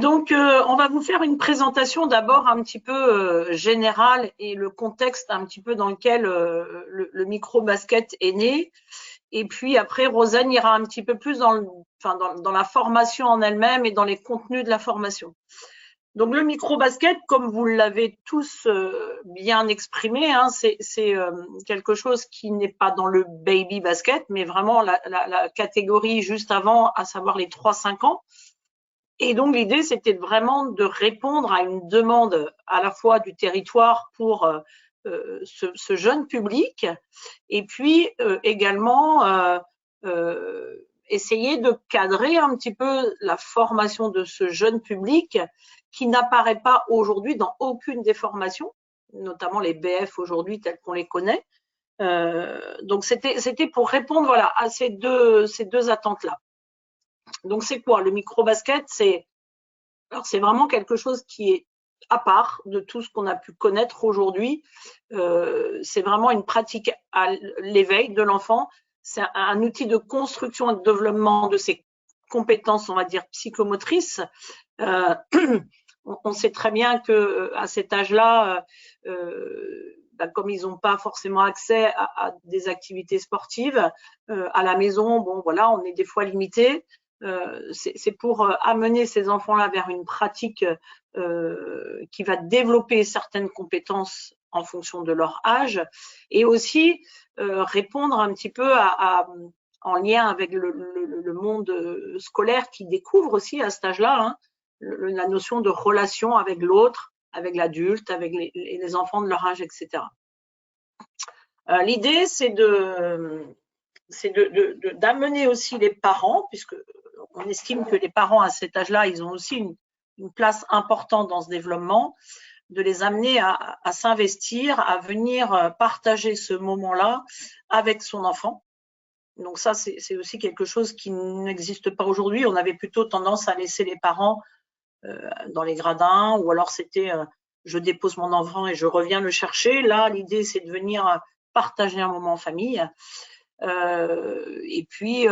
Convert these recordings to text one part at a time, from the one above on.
Donc, on va vous faire une présentation d'abord un petit peu générale et le contexte un petit peu dans lequel le micro-basket est né. Et puis après, Rosanne ira un petit peu plus dans la formation en elle-même et dans les contenus de la formation. Donc, le micro-basket, comme vous l'avez tous bien exprimé, hein, c'est quelque chose qui n'est pas dans le baby basket, mais vraiment la catégorie juste avant, à savoir les 3-5 ans. Et donc, l'idée, c'était vraiment de répondre à une demande à la fois du territoire pour ce jeune public et puis également essayer de cadrer un petit peu la formation de ce jeune public qui n'apparaît pas aujourd'hui dans aucune des formations, notamment les BF aujourd'hui tels qu'on les connaît. Donc, c'était pour répondre voilà, à ces deux attentes-là. Donc, c'est quoi le micro-basket? C'est vraiment quelque chose qui est à part de tout ce qu'on a pu connaître aujourd'hui. C'est vraiment une pratique à l'éveil de l'enfant. C'est un outil de construction et de développement de ses compétences, on va dire, psychomotrices. On sait très bien que à cet âge-là, comme ils n'ont pas forcément accès à des activités sportives, à la maison, bon voilà, on est des fois limité. C'est pour amener ces enfants-là vers une pratique qui va développer certaines compétences en fonction de leur âge et aussi répondre un petit peu en lien avec le monde scolaire qui découvre aussi à cet âge-là hein, la notion de relation avec l'autre, avec l'adulte, avec les enfants de leur âge, etc. L'idée, c'est d'amener aussi les parents, puisque on estime que les parents à cet âge-là, ils ont aussi une place importante dans ce développement, de les amener à s'investir, à venir partager ce moment-là avec son enfant. Donc ça, c'est aussi quelque chose qui n'existe pas aujourd'hui. On avait plutôt tendance à laisser les parents dans les gradins, ou alors c'était je dépose mon enfant et je reviens le chercher. Là, l'idée, c'est de venir partager un moment en famille. Et puis,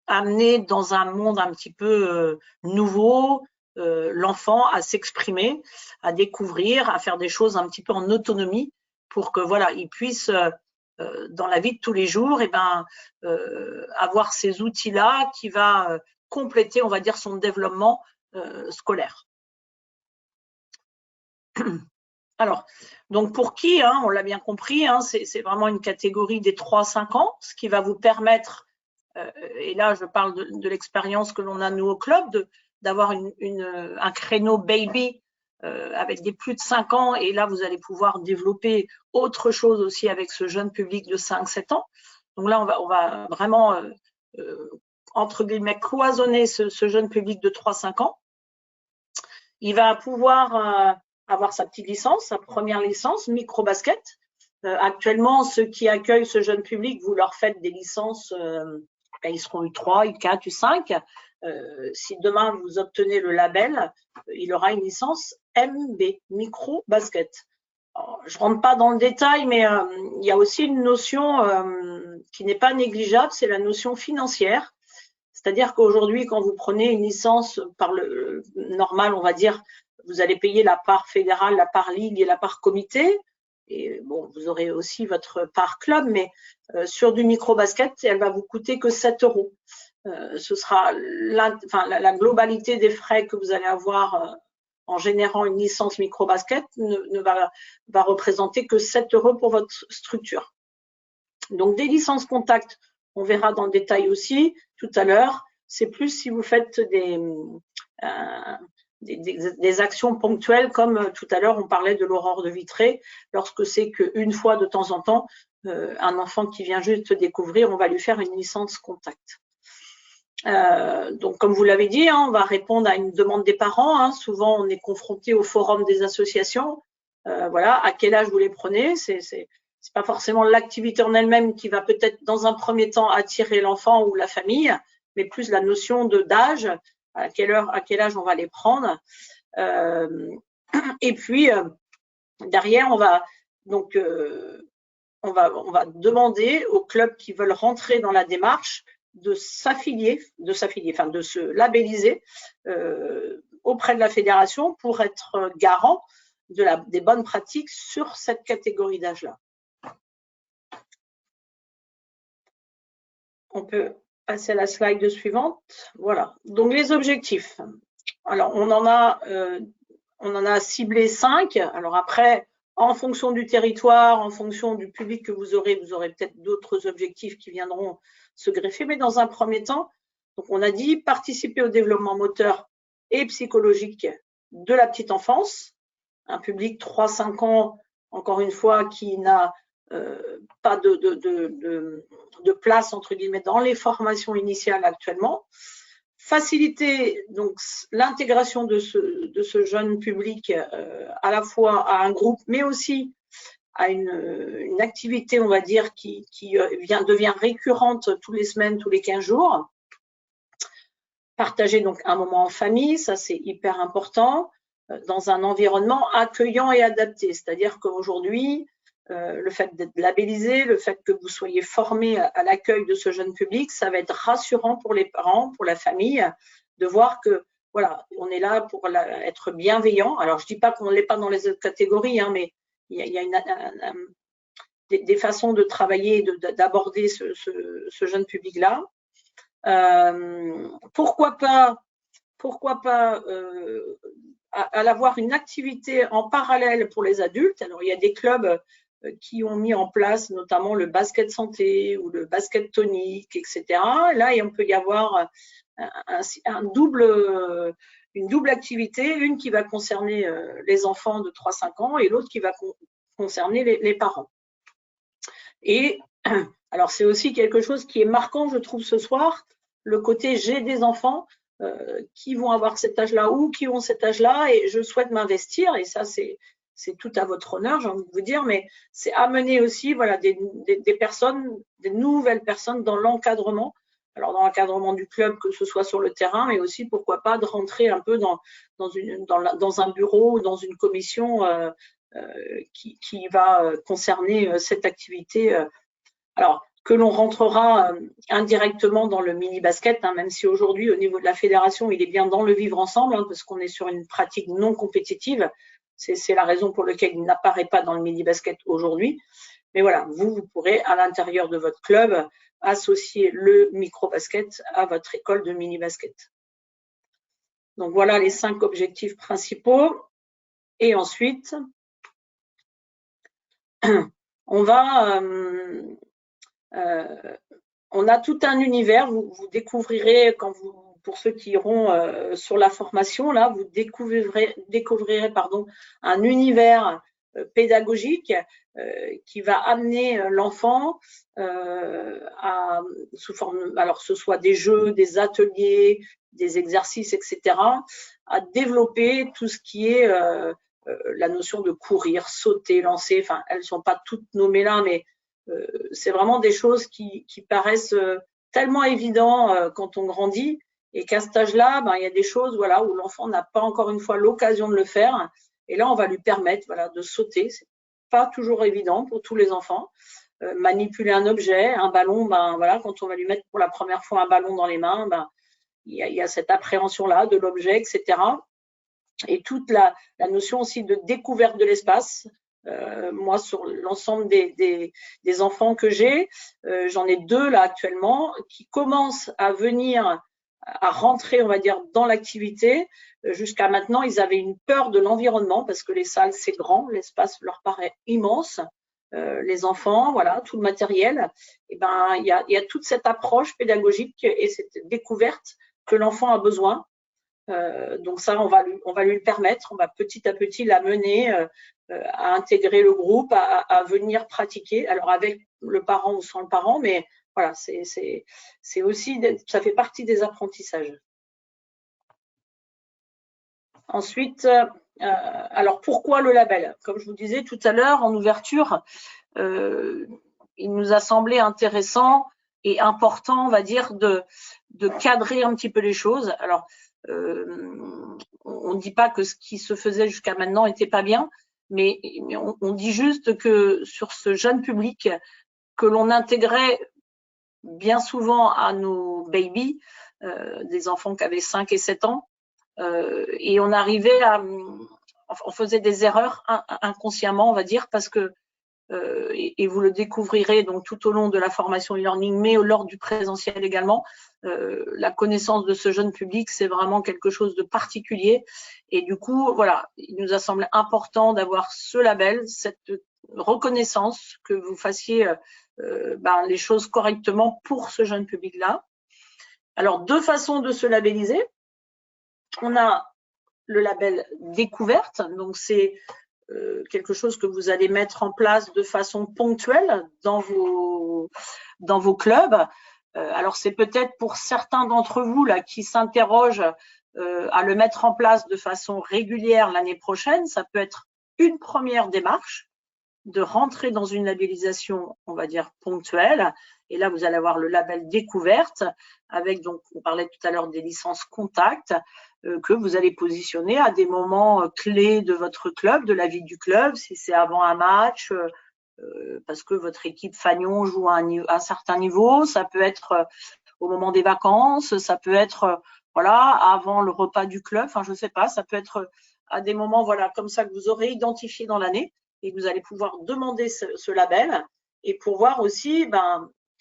amener dans un monde un petit peu nouveau l'enfant à s'exprimer, à découvrir, à faire des choses un petit peu en autonomie pour que voilà, il puisse dans la vie de tous les jours avoir ces outils-là qui va compléter, on va dire, son développement scolaire. Alors, donc pour qui, hein, on l'a bien compris, hein, c'est vraiment une catégorie des 3-5 ans, ce qui va vous permettre, et là je parle de l'expérience que l'on a nous au club, d'avoir un créneau baby avec des plus de 5 ans, et là vous allez pouvoir développer autre chose aussi avec ce jeune public de 5-7 ans. Donc là on va vraiment, entre guillemets, cloisonner ce jeune public de 3-5 ans. Il va pouvoir avoir sa petite licence, sa première licence, micro-basket. Actuellement, ceux qui accueillent ce jeune public, vous leur faites des licences, ils seront U3, U4, U5. Si demain vous obtenez le label, il aura une licence MB, micro-basket. Je ne rentre pas dans le détail, mais il y a aussi une notion qui n'est pas négligeable, c'est la notion financière. C'est-à-dire qu'aujourd'hui, quand vous prenez une licence par le normal, on va dire, vous allez payer la part fédérale, la part ligue et la part comité. Et bon, vous aurez aussi votre part club, mais sur du micro-basket, elle va vous coûter que 7 €. Ce sera la globalité des frais que vous allez avoir en générant une licence micro-basket ne va représenter que 7 € pour votre structure. Donc, des licences contact, on verra dans le détail aussi tout à l'heure. C'est plus si vous faites des actions ponctuelles, comme tout à l'heure, on parlait de l'aurore de Vitré. Lorsque c'est qu'une fois de temps en temps, un enfant qui vient juste découvrir, on va lui faire une licence contact. Donc, comme vous l'avez dit, on va répondre à une demande des parents. Souvent, on est confronté au forum des associations. Voilà, à quel âge vous les prenez? C'est pas forcément l'activité en elle-même qui va peut-être dans un premier temps attirer l'enfant ou la famille, mais plus la notion d'âge, à quel âge on va les prendre. Et puis derrière, on va demander aux clubs qui veulent rentrer dans la démarche de s'affilier, enfin de se labelliser auprès de la fédération pour être garant des bonnes pratiques sur cette catégorie d'âge-là. On peut passer à la slide suivante. Voilà. Donc les objectifs. Alors on en a ciblé 5. Alors après, en fonction du territoire, en fonction du public que vous aurez peut-être d'autres objectifs qui viendront se greffer. Mais dans un premier temps, donc on a dit participer au développement moteur et psychologique de la petite enfance. Un public 3-5 ans, encore une fois, qui n'a pas de place, entre guillemets, dans les formations initiales actuellement. Faciliter donc l'intégration de ce jeune public à la fois à un groupe, mais aussi à une activité, on va dire, qui devient récurrente tous les semaines, tous les 15 jours. Partager donc un moment en famille, ça c'est hyper important, dans un environnement accueillant et adapté. C'est-à-dire qu'aujourd'hui, le fait d'être labellisé, le fait que vous soyez formé à l'accueil de ce jeune public, ça va être rassurant pour les parents, pour la famille, de voir que voilà, on est là pour être bienveillant. Alors, je dis pas qu'on ne l'est pas dans les autres catégories, mais il y a des façons de travailler, d'aborder ce jeune public-là. Pourquoi pas avoir une activité en parallèle pour les adultes. Alors, il y a des clubs qui ont mis en place notamment le basket santé ou le basket tonique, etc. Là, on peut y avoir une double activité, une qui va concerner les enfants de 3-5 ans et l'autre qui va concerner les parents. Et alors, c'est aussi quelque chose qui est marquant, je trouve, ce soir, le côté j'ai des enfants qui vont avoir cet âge-là ou qui ont cet âge-là et je souhaite m'investir. Et ça, c'est tout à votre honneur, j'ai envie de vous dire, mais c'est amener aussi voilà, des personnes, des nouvelles personnes dans l'encadrement. Alors, dans l'encadrement du club, que ce soit sur le terrain, mais aussi, pourquoi pas, de rentrer un peu dans un bureau ou dans une commission qui va concerner cette activité. Alors, que l'on rentrera indirectement dans le mini-basket, même si aujourd'hui, au niveau de la fédération, il est bien dans le vivre ensemble, parce qu'on est sur une pratique non compétitive. C'est la raison pour laquelle il n'apparaît pas dans le mini-basket aujourd'hui. Mais voilà, vous pourrez, à l'intérieur de votre club, associer le micro-basket à votre école de mini-basket. Donc, voilà les 5 objectifs principaux. Et ensuite, on a tout un univers, vous découvrirez, pour ceux qui iront sur la formation, là, vous découvrirez un univers pédagogique qui va amener l'enfant sous forme, alors ce soit des jeux, des ateliers, des exercices, etc., à développer tout ce qui est la notion de courir, sauter, lancer. Enfin, elles ne sont pas toutes nommées là, mais c'est vraiment des choses qui paraissent tellement évidentes quand on grandit et qu'à cet âge-là, il y a des choses voilà, où l'enfant n'a pas encore une fois l'occasion de le faire. Et là, on va lui permettre voilà, de sauter. C'est pas toujours évident pour tous les enfants. Manipuler un objet, un ballon, voilà, quand on va lui mettre pour la première fois un ballon dans les mains, il y a cette appréhension-là de l'objet, etc. Et toute la notion aussi de découverte de l'espace. Moi, sur l'ensemble des enfants que j'ai, j'en ai 2 là actuellement qui commencent à venir à rentrer, on va dire, dans l'activité. Jusqu'à maintenant, ils avaient une peur de l'environnement parce que les salles, c'est grand, l'espace leur paraît immense. Les enfants, voilà, tout le matériel. Et ben, il y a toute cette approche pédagogique et cette découverte que l'enfant a besoin. Donc ça, on va lui le permettre. On va petit à petit l'amener à intégrer le groupe, à venir pratiquer. Alors avec le parent ou sans le parent, mais voilà, c'est aussi, ça fait partie des apprentissages. Ensuite, alors pourquoi le label? Comme je vous disais tout à l'heure en ouverture, il nous a semblé intéressant et important, on va dire, de cadrer un petit peu les choses. Alors, on ne dit pas que ce qui se faisait jusqu'à maintenant n'était pas bien, mais on dit juste que sur ce jeune public que l'on intégrait bien souvent à nos babies, des enfants qui avaient 5 et 7 ans, et on arrivait on faisait des erreurs inconsciemment, on va dire, parce que et vous le découvrirez donc tout au long de la formation e-learning, mais lors du présentiel également. La connaissance de ce jeune public, c'est vraiment quelque chose de particulier. Et du coup, voilà, il nous a semblé important d'avoir ce label, cette reconnaissance, que vous fassiez les choses correctement pour ce jeune public-là. Alors, deux façons de se labelliser. On a le label découverte, donc c'est quelque chose que vous allez mettre en place de façon ponctuelle dans vos clubs. Alors c'est peut-être pour certains d'entre vous là qui s'interrogent à le mettre en place de façon régulière l'année prochaine. Ça peut être une première démarche de rentrer dans une labellisation, on va dire, ponctuelle. Et là, vous allez avoir le label découverte avec, donc, on parlait tout à l'heure des licences contact que vous allez positionner à des moments clés de votre club, de la vie du club, si c'est avant un match, parce que votre équipe Fagnon joue à un certain niveau, ça peut être au moment des vacances, ça peut être voilà, avant le repas du club, enfin je ne sais pas, ça peut être à des moments voilà, comme ça que vous aurez identifié dans l'année et que vous allez pouvoir demander ce label et pouvoir aussi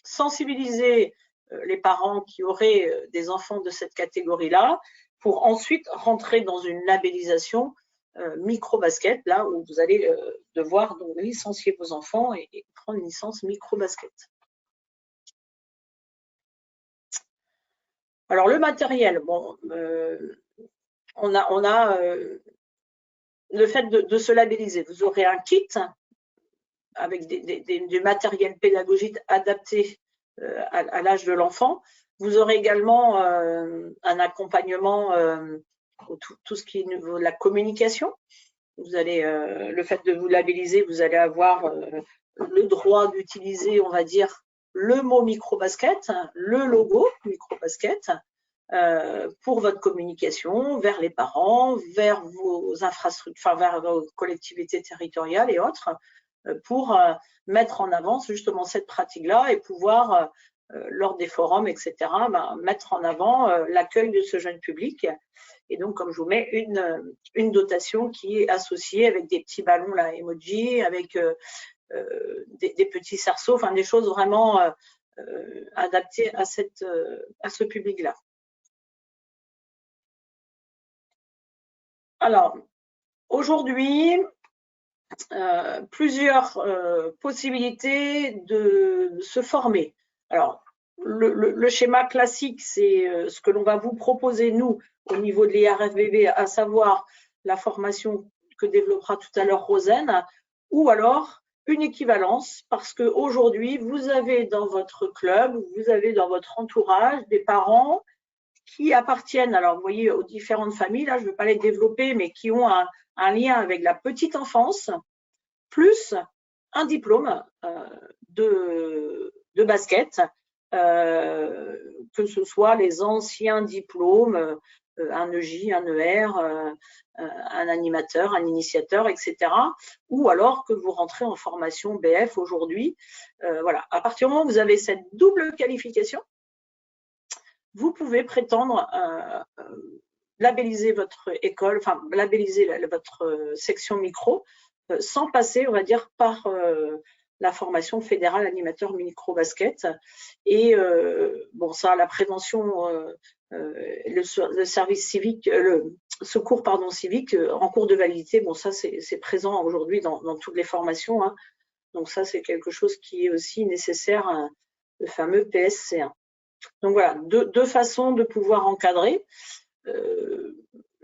sensibiliser les parents qui auraient des enfants de cette catégorie-là pour ensuite rentrer dans une labellisation micro-basket, là où vous allez devoir donc licencier vos enfants et prendre une licence micro-basket. Alors le matériel, bon, on a le fait de se labelliser. Vous aurez un kit avec du matériel pédagogique adapté à l'âge de l'enfant. Vous aurez également un accompagnement tout ce qui est niveau de la communication. Vous allez, le fait de vous labelliser, vous allez avoir le droit d'utiliser, on va dire, le mot micro-basket, le logo micro-basket, pour votre communication vers les parents, vers vos infrastructures, enfin vers vos collectivités territoriales et autres, pour mettre en avant justement cette pratique-là et pouvoir, lors des forums, etc., mettre en avant l'accueil de ce jeune public. Et donc, comme je vous mets une dotation qui est associée avec des petits ballons là, emoji, avec des petits cerceaux, enfin des choses vraiment adaptées à ce public-là. Alors, aujourd'hui, plusieurs possibilités de se former. Alors, le schéma classique, c'est ce que l'on va vous proposer, nous, au niveau de l'IRFBB, à savoir la formation que développera tout à l'heure Rosen, ou alors une équivalence, parce qu'aujourd'hui, vous avez dans votre club, vous avez dans votre entourage des parents qui appartiennent, alors vous voyez, aux différentes familles, là je ne vais pas les développer, mais qui ont un lien avec la petite enfance, plus un diplôme de basket, que ce soit les anciens diplômes, un EJ, un ER, un animateur, un initiateur, etc. Ou alors que vous rentrez en formation BF aujourd'hui. Voilà. À partir du moment où vous avez cette double qualification, vous pouvez prétendre labelliser votre école, enfin labelliser votre section micro, sans passer, on va dire, par la formation fédérale animateur micro-basket. Et bon, ça, la prévention, le service civique, le secours pardon, civique en cours de validité, bon, ça, c'est présent aujourd'hui dans toutes les formations. Hein. Donc ça, c'est quelque chose qui est aussi nécessaire, le fameux PSC1. Donc voilà, deux façons de pouvoir encadrer.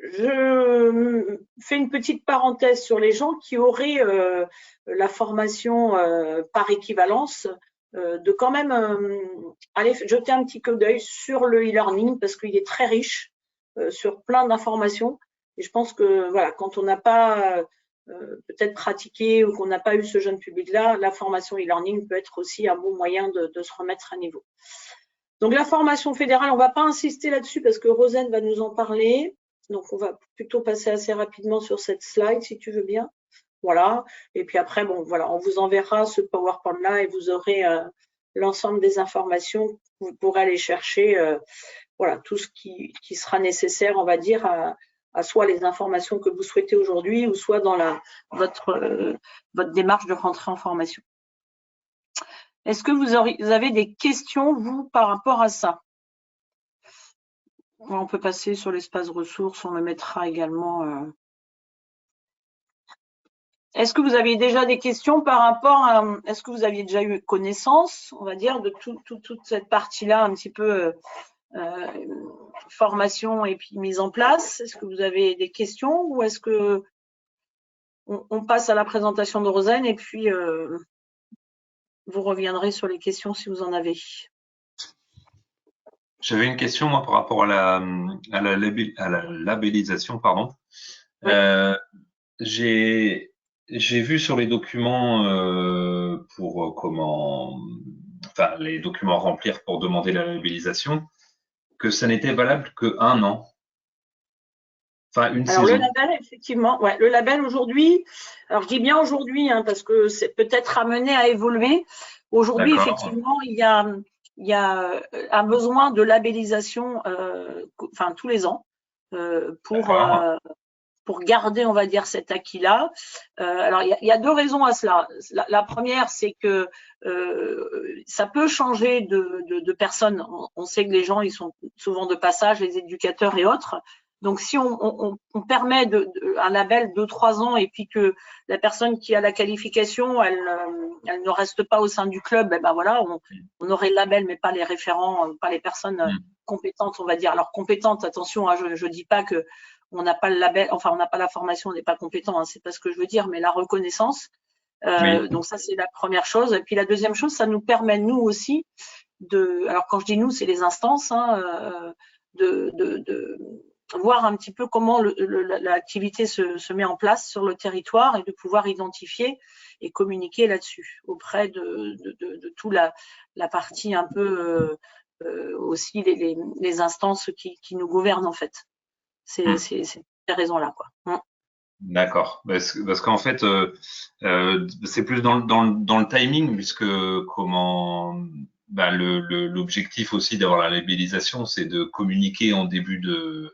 Je fais une petite parenthèse sur les gens qui auraient la formation par équivalence, de quand même aller jeter un petit coup d'œil sur le e-learning parce qu'il est très riche sur plein d'informations. Et je pense que voilà, quand on n'a pas peut-être pratiqué ou qu'on n'a pas eu ce jeune public-là, la formation e-learning peut être aussi un bon moyen de se remettre à niveau. Donc la formation fédérale, on ne va pas insister là-dessus parce que Rosane va nous en parler. Donc on va plutôt passer assez rapidement sur cette slide si tu veux bien. Voilà. Et puis après, bon, voilà, on vous enverra ce PowerPoint-là et vous aurez l'ensemble des informations. Vous pourrez aller chercher voilà, tout ce qui sera nécessaire, on va dire, à soit les informations que vous souhaitez aujourd'hui ou soit dans votre démarche de rentrée en formation. Est-ce que vous avez des questions, vous, par rapport à ça? On peut passer sur l'espace ressources, on le mettra également. Est-ce que vous aviez déjà des questions par rapport à, est-ce que vous aviez déjà eu connaissance, on va dire, de toute cette partie-là, un petit peu formation et puis mise en place? Est-ce que vous avez des questions ou est-ce que on passe à la présentation de Rosane et puis vous reviendrez sur les questions si vous en avez? J'avais une question moi par rapport à la labellisation, pardon. Oui. J'ai vu sur les documents pour enfin les documents à remplir pour demander la labellisation que ça n'était valable que 1 an. Enfin une alors saison. le label, effectivement, ouais, le label aujourd'hui, alors je dis bien aujourd'hui hein, parce que c'est peut-être amené à évoluer. Aujourd'hui, effectivement, il y a un besoin de labellisation, enfin tous les ans, pour garder, on va dire, cet acquis-là. Alors, il y a deux raisons à cela. La première, c'est que ça peut changer de personnes. On sait que les gens, ils sont souvent de passage, les éducateurs et autres. Donc, si on permet un label 2-3 ans et puis que la personne qui a la qualification, elle ne reste pas au sein du club, ben voilà, on aurait le label, mais pas les référents, pas les personnes compétentes, on va dire. Alors, compétentes, attention, hein, je dis pas que on n'a pas le label, enfin on n'a pas la formation, on n'est pas compétent, hein, c'est pas ce que je veux dire, mais la reconnaissance. Oui. Donc ça c'est la première chose. Et puis la deuxième chose, ça nous permet nous aussi alors quand je dis nous, c'est les instances, hein, de voir un petit peu comment l'activité se met en place sur le territoire et de pouvoir identifier et communiquer là-dessus auprès de tout la partie un peu aussi les instances qui nous gouvernent en fait. C'est ces raisons-là, quoi. D'accord. Parce qu'en fait, c'est plus dans le timing, puisque l'objectif aussi d'avoir la labellisation, c'est de communiquer en début de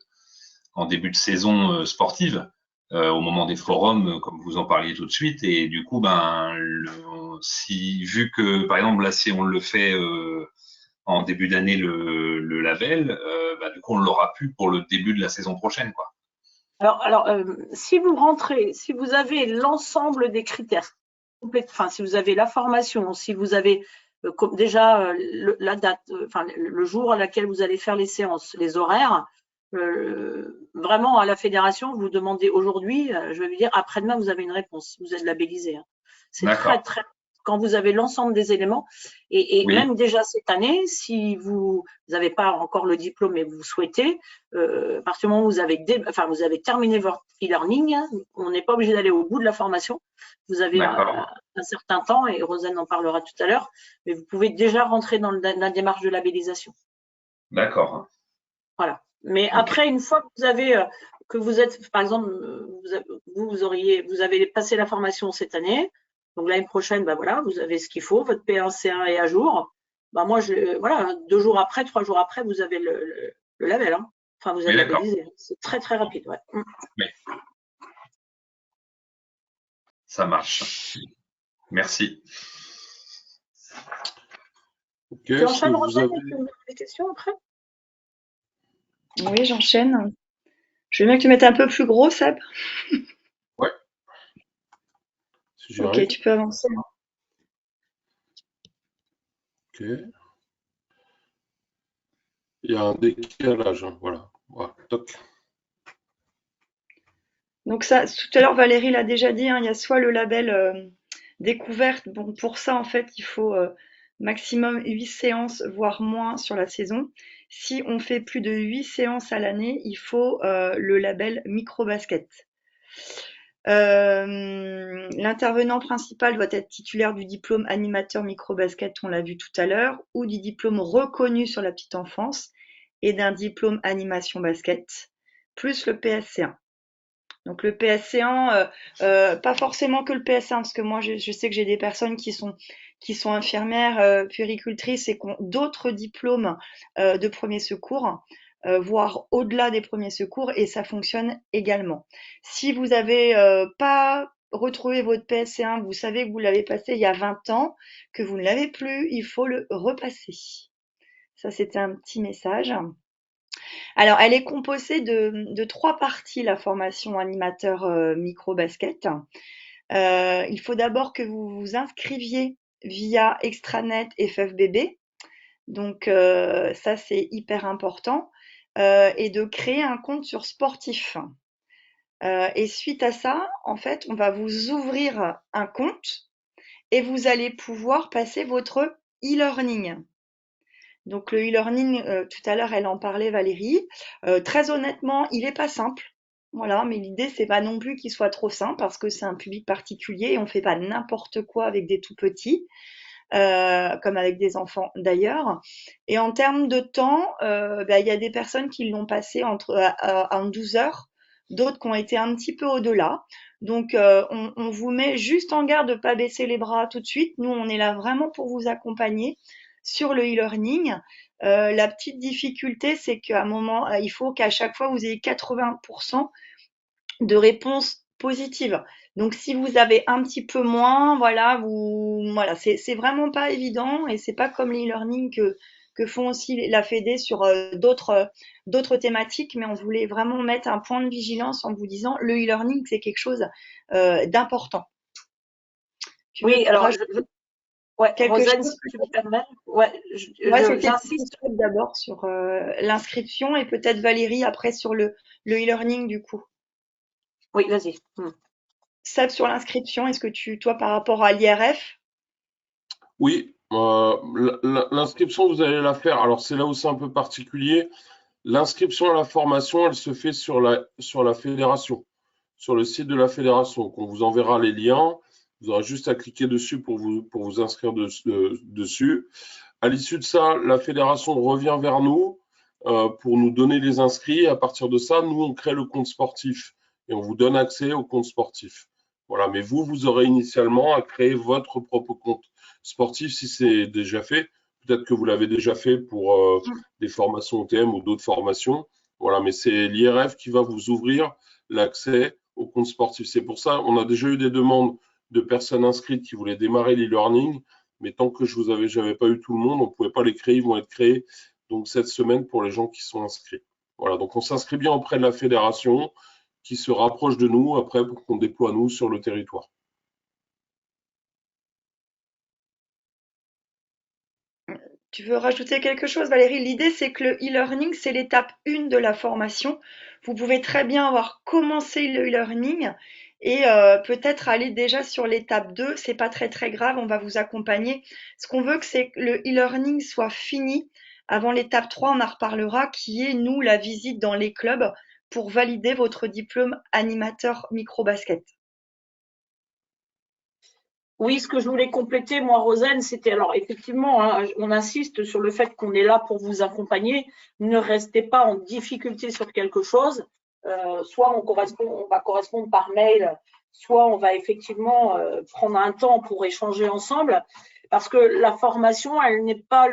saison sportive, au moment des forums, comme vous en parliez tout de suite. Et du coup, vu que, par exemple, là, si on le fait en début d'année, le label, du coup, on l'aura plus pour le début de la saison prochaine, quoi. Alors si vous avez l'ensemble des critères, enfin, si vous avez la formation, si vous avez déjà la date, enfin le jour à laquelle vous allez faire les séances, les horaires, vraiment à la fédération, vous demandez aujourd'hui, je vais vous dire, après-demain, vous avez une réponse, vous êtes labellisé. Hein. C'est très, très quand vous avez l'ensemble des éléments et oui. Même déjà cette année, si vous n'avez pas encore le diplôme mais vous souhaitez, à partir du moment où vous avez terminé votre e-learning, on n'est pas obligé d'aller au bout de la formation. Vous avez un certain temps et Rosane en parlera tout à l'heure, mais vous pouvez déjà rentrer dans la démarche de labellisation. D'accord. Voilà. Mais après, une fois que vous êtes, par exemple, vous avez passé la formation cette année. Donc l'année prochaine, voilà, vous avez ce qu'il faut, votre P1, C1 est à jour. Moi, voilà, 2 jours après, 3 jours après, vous avez le label. Hein. Enfin, vous êtes labellisé. C'est très, très rapide. Ouais. Oui. Ça marche. Merci. Ok, Tu est-ce que enchaînes, vous Roxane, avez... et tu me donnes des questions après? Oui, j'enchaîne. Je veux bien que tu mettes un peu plus gros, Seb. Ouais, si j'y Ok, arrive. tu peux avancer. Ok. Il y a un décalage, hein, voilà. Voilà, toc. Donc ça, tout à l'heure, Valérie l'a déjà dit, hein, il y a soit le label découverte. Bon, pour ça, en fait, il faut maximum 8 séances, voire moins sur la saison. Si on fait plus de 8 séances à l'année, il faut le label micro-basket. L'intervenant principal doit être titulaire du diplôme animateur micro-basket, on l'a vu tout à l'heure, ou du diplôme reconnu sur la petite enfance et d'un diplôme animation basket, plus le PSC1. Donc le PSC1, pas forcément que le PSC1, parce que moi je sais que j'ai des personnes qui sont infirmières, puéricultrices et qui ont d'autres diplômes de premier secours, voire au-delà des premiers secours, et ça fonctionne également. Si vous avez pas retrouvé votre PSC1, vous savez que vous l'avez passé il y a 20 ans, que vous ne l'avez plus, il faut le repasser. Ça, c'était un petit message. Alors, elle est composée de 3 parties, la formation animateur micro-basket. Il faut d'abord que vous vous inscriviez via extranet FFBB. Donc, ça, c'est hyper important. Et de créer un compte sur Sportif. Et suite à ça, en fait, on va vous ouvrir un compte et vous allez pouvoir passer votre e-learning. Donc le e-learning, tout à l'heure, elle en parlait, Valérie. Très honnêtement, il est pas simple. Voilà, mais l'idée, c'est pas non plus qu'il soit trop simple parce que c'est un public particulier et on fait pas n'importe quoi avec des tout petits, comme avec des enfants d'ailleurs. Et en termes de temps, il y a des personnes qui l'ont passé en 12 heures, d'autres qui ont été un petit peu au-delà. Donc, on vous met juste en garde de pas baisser les bras tout de suite. Nous, on est là vraiment pour vous accompagner sur le e-learning. La petite difficulté, c'est qu'à un moment, il faut qu'à chaque fois, vous ayez 80% de réponses positives. Donc, si vous avez un petit peu moins, voilà, voilà, c'est vraiment pas évident et c'est pas comme l'e-learning que font aussi la Fédé sur d'autres thématiques, mais on voulait vraiment mettre un point de vigilance en vous disant le e-learning, c'est quelque chose d'important. Tu veux Oui, alors, rajouter ouais, quelque Rosanne, chose? si tu me permets, ouais, Ouais, c'était j'insiste. d'abord sur l'inscription et peut-être Valérie après sur le e-learning du coup. Oui, vas-y. Seb, sur l'inscription, est-ce que toi, par rapport à l'IRF, Oui, l'inscription, vous allez la faire. Alors, c'est là où c'est un peu particulier. L'inscription à la formation, elle se fait sur la fédération, sur le site de la fédération. Donc, on vous enverra les liens. Vous aurez juste à cliquer dessus pour vous inscrire dessus. À l'issue de ça, la fédération revient vers nous pour nous donner les inscrits. À partir de ça, nous, on crée le compte sportif et on vous donne accès au compte sportif. Voilà, mais vous aurez initialement à créer votre propre compte sportif si c'est déjà fait. Peut-être que vous l'avez déjà fait pour des formations OTM ou d'autres formations. Voilà, mais c'est l'IRF qui va vous ouvrir l'accès au compte sportif. C'est pour ça, on a déjà eu des demandes de personnes inscrites qui voulaient démarrer l'e-learning, mais tant que j'avais pas eu tout le monde, on pouvait pas les créer. Ils vont être créés donc cette semaine pour les gens qui sont inscrits. Voilà, donc on s'inscrit bien auprès de la fédération qui se rapproche de nous après pour qu'on déploie nous sur le territoire. tu veux rajouter quelque chose, Valérie? L'idée, c'est que le e-learning, c'est l'étape 1 de la formation. Vous pouvez très bien avoir commencé le e-learning et peut-être aller déjà sur l'étape 2. C'est pas très très grave, on va vous accompagner. Ce qu'on veut, c'est que le e-learning soit fini avant l'étape 3, on en reparlera, qui est, nous, la visite dans les clubs pour valider votre diplôme animateur micro-basket. Oui, ce que je voulais compléter, moi, Rosanne, c'était alors effectivement, hein, on insiste sur le fait qu'on est là pour vous accompagner. Ne restez pas en difficulté sur quelque chose. Soit on va correspondre par mail, soit on va effectivement prendre un temps pour échanger ensemble. Parce que la formation, elle n'est pas,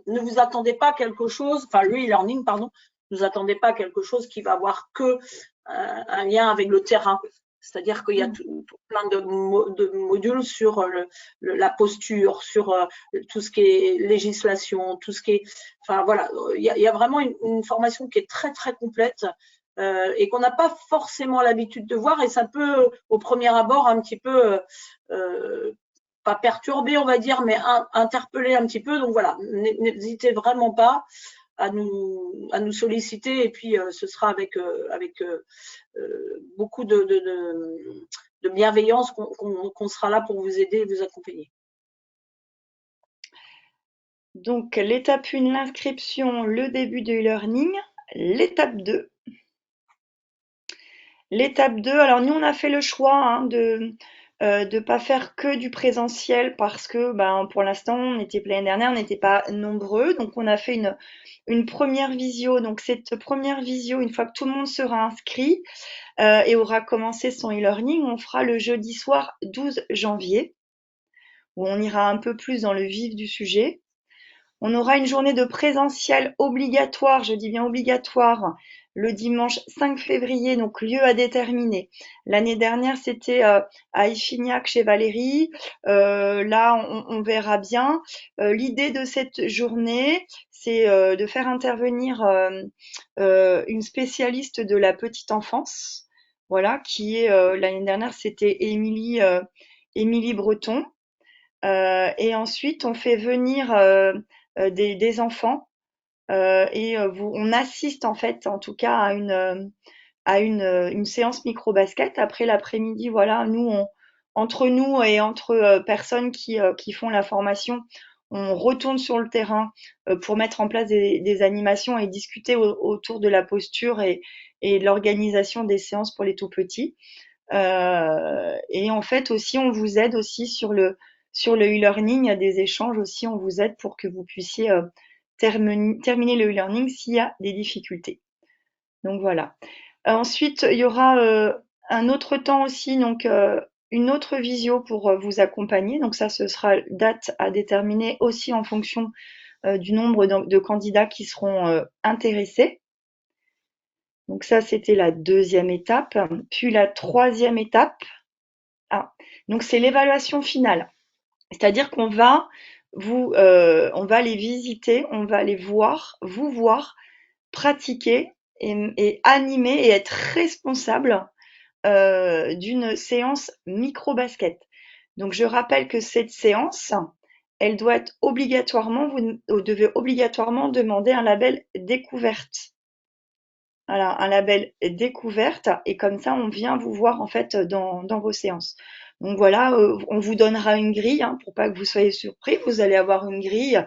ne vous attendez pas à quelque chose, enfin le e-learning, pardon, ne vous attendez pas à quelque chose qui va avoir que un lien avec le terrain. C'est-à-dire qu'il y a plein de modules sur la posture, sur tout ce qui est législation, tout ce qui est, enfin voilà, il y a vraiment une formation qui est très très complète et qu'on n'a pas forcément l'habitude de voir, et ça peut au premier abord un petit peu pas perturber, on va dire, mais interpeller un petit peu. Donc voilà, n'hésitez vraiment pas à nous solliciter, et puis ce sera avec beaucoup de bienveillance qu'on sera là pour vous aider et vous accompagner. Donc, l'étape 1, l'inscription, le début de e-learning. L'étape 2. L'étape 2, alors nous, on a fait le choix de ne pas faire que du présentiel parce que pour l'instant, l'année dernière, on n'était pas nombreux. Donc, on a fait une première visio. Donc, cette première visio, une fois que tout le monde sera inscrit et aura commencé son e-learning, on fera le jeudi soir 12 janvier, où on ira un peu plus dans le vif du sujet. On aura une journée de présentiel obligatoire, je dis bien obligatoire, le dimanche 5 février, donc lieu à déterminer. L'année dernière, c'était à Iffignac chez Valérie. Là, on verra bien. L'idée de cette journée, c'est de faire intervenir une spécialiste de la petite enfance, voilà, qui est l'année dernière, c'était Émilie Breton. Et ensuite, on fait venir des enfants et on assiste en fait, en tout cas, à une séance micro-basket. Après l'après-midi, voilà, entre nous et entre personnes qui font la formation, on retourne sur le terrain pour mettre en place des animations et discuter autour de la posture et de l'organisation des séances pour les tout petits. Et en fait aussi, on vous aide aussi sur le e-learning. Il y a des échanges aussi, on vous aide pour que vous puissiez terminer le e-learning s'il y a des difficultés. Donc voilà. Ensuite, il y aura un autre temps aussi, donc une autre visio pour vous accompagner. Donc ça, ce sera date à déterminer aussi en fonction du nombre de candidats qui seront intéressés. Donc ça, c'était la deuxième étape. Puis la troisième étape, donc c'est l'évaluation finale. C'est-à-dire qu'on va on va les visiter, on va les voir, vous voir, pratiquer et animer et être responsable d'une séance micro-basket. Donc je rappelle que cette séance, elle doit être obligatoirement, vous devez obligatoirement demander un label découverte. Voilà, un label découverte, et comme ça, on vient vous voir en fait dans vos séances. Donc voilà, on vous donnera une grille pour pas que vous soyez surpris. Vous allez avoir une grille,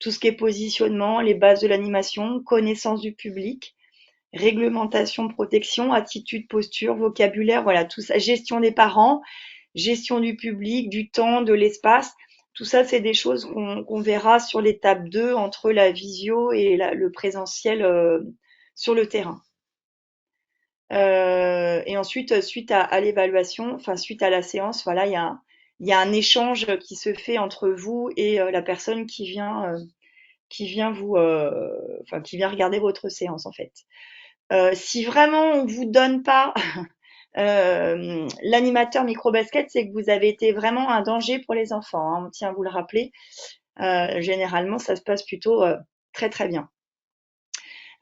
tout ce qui est positionnement, les bases de l'animation, connaissance du public, réglementation, protection, attitude, posture, vocabulaire, voilà, tout ça, gestion des parents, gestion du public, du temps, de l'espace. Tout ça, c'est des choses qu'on verra sur l'étape 2 entre la visio et le présentiel sur le terrain. Et ensuite, suite à l'évaluation, enfin suite à la séance, voilà, il y a un échange qui se fait entre vous et la personne qui vient qui vient regarder votre séance en fait. Si vraiment on vous donne pas l'animateur micro-basket, c'est que vous avez été vraiment un danger pour les enfants, on tient à vous le rappeler. Généralement, ça se passe plutôt très très bien.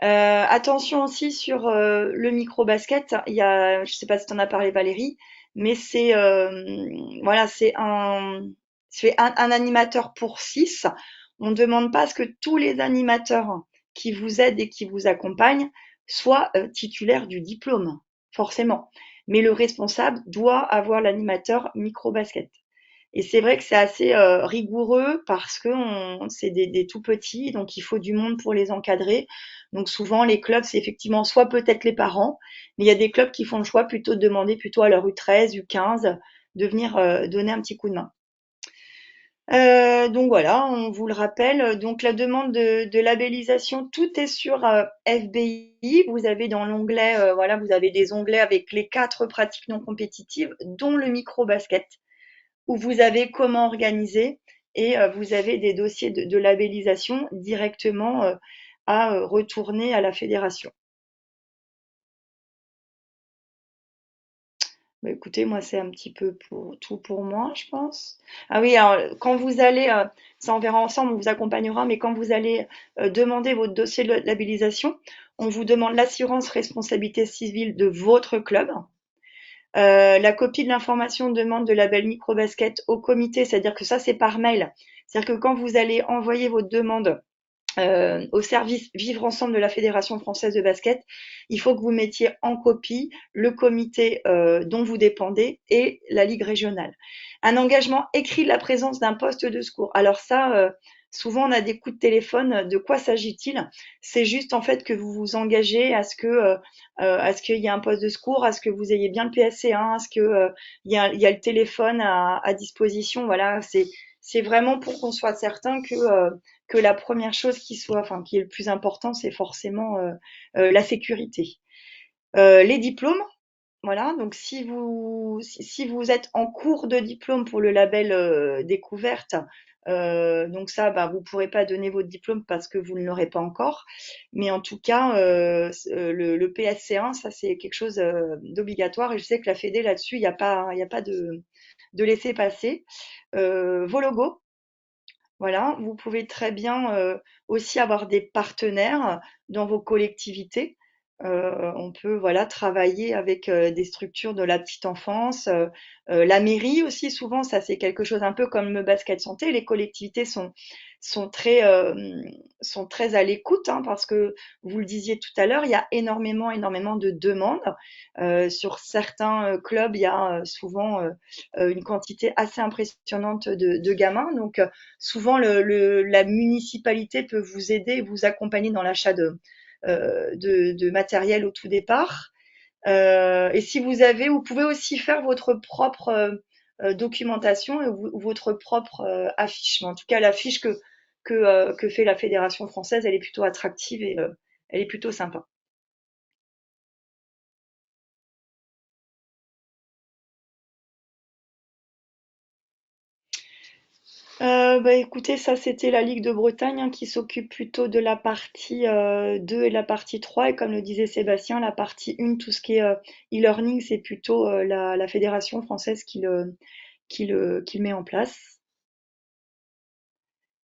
Attention aussi sur le micro-basket, il y a, je sais pas si tu en as parlé Valérie, mais c'est voilà, c'est un animateur pour 6. On ne demande pas à ce que tous les animateurs qui vous aident et qui vous accompagnent soient titulaires du diplôme, forcément. Mais le responsable doit avoir l'animateur micro-basket. Et c'est vrai que c'est assez rigoureux parce que c'est des tout petits, donc il faut du monde pour les encadrer. Donc souvent les clubs, c'est effectivement soit peut-être les parents, mais il y a des clubs qui font le choix plutôt de demander plutôt à leur U13, U15 de venir donner un petit coup de main. Donc voilà, on vous le rappelle. Donc la demande de labellisation, tout est sur FBI. Vous avez dans l'onglet, voilà, vous avez des onglets avec les 4 pratiques non compétitives, dont le micro-basket, où vous avez comment organiser et vous avez des dossiers de labellisation directement à retourner à la fédération. Bah, écoutez, moi, c'est un petit peu tout pour moi, je pense. Ah oui, alors, quand vous allez, ça on verra ensemble, on vous accompagnera, mais quand vous allez demander votre dossier de labellisation, on vous demande l'assurance responsabilité civile de votre club. La copie de l'information de demande de label microbasket au comité, c'est-à-dire que ça, c'est par mail. C'est-à-dire que quand vous allez envoyer votre demande au service Vivre ensemble de la Fédération française de basket, il faut que vous mettiez en copie le comité dont vous dépendez et la ligue régionale. Un engagement écrit de la présence d'un poste de secours. Alors ça, souvent on a des coups de téléphone. De quoi s'agit-il? C'est juste en fait que vous vous engagez à ce qu'il y ait un poste de secours, à ce que vous ayez bien le PSC1, à ce que il y a le téléphone à disposition. Voilà, c'est vraiment pour qu'on soit certain que la première chose qui est le plus important, c'est forcément la sécurité. Les diplômes, voilà. Donc si vous êtes en cours de diplôme pour le label découverte, donc ça, bah, vous pourrez pas donner votre diplôme parce que vous ne l'aurez pas encore. Mais en tout cas, le PSC1, ça c'est quelque chose d'obligatoire. Et je sais que la Fédé là-dessus, il y a pas de laisser passer. Vos logos. Voilà, vous pouvez très bien aussi avoir des partenaires dans vos collectivités. On peut voilà travailler avec des structures de la petite enfance, la mairie aussi souvent ça c'est quelque chose un peu comme le basket santé. Les collectivités sont très sont très à l'écoute hein, parce que vous le disiez tout à l'heure, il y a énormément de demandes. Sur certains clubs, il y a souvent une quantité assez impressionnante de gamins. Donc souvent la municipalité peut vous aider et vous accompagner dans l'achat de matériel au tout départ. Et si vous pouvez aussi faire votre propre documentation et votre propre affiche. Mais en tout cas, l'affiche que fait la Fédération française, elle est plutôt attractive et elle est plutôt sympa. Bah, écoutez, ça c'était la Ligue de Bretagne hein, qui s'occupe plutôt de la partie 2 et la partie 3. Et comme le disait Sébastien, la partie 1, tout ce qui est e-learning, c'est plutôt la Fédération française qui le met en place.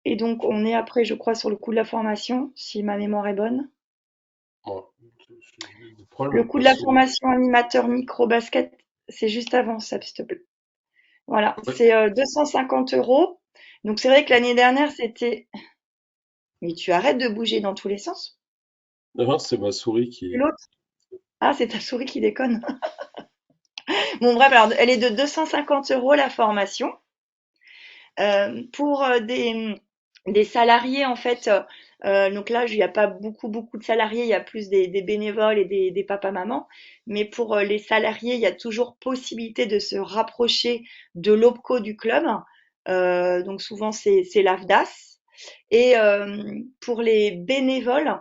Et donc on est après, je crois, sur le coût de la formation, si ma mémoire est bonne. Ouais. J'ai des Le problèmes coût de la parce que formation animateur micro-basket, c'est juste avant ça, s'il te plaît. Voilà, ouais. c'est 250 euros. Donc c'est vrai que l'année dernière, c'était... Mais tu arrêtes de bouger dans tous les sens. Non, c'est ma souris Et qui. l'autre? Ah, c'est ta souris qui déconne. Bon, bref, alors, elle est de 250 euros la formation. Pour des salariés, en fait, donc là, il n'y a pas beaucoup de salariés, il y a plus des bénévoles et des papas-mamans. Mais pour les salariés, il y a toujours possibilité de se rapprocher de l'OPCO du club. Donc souvent, c'est l'AFDAS. Et pour les bénévoles,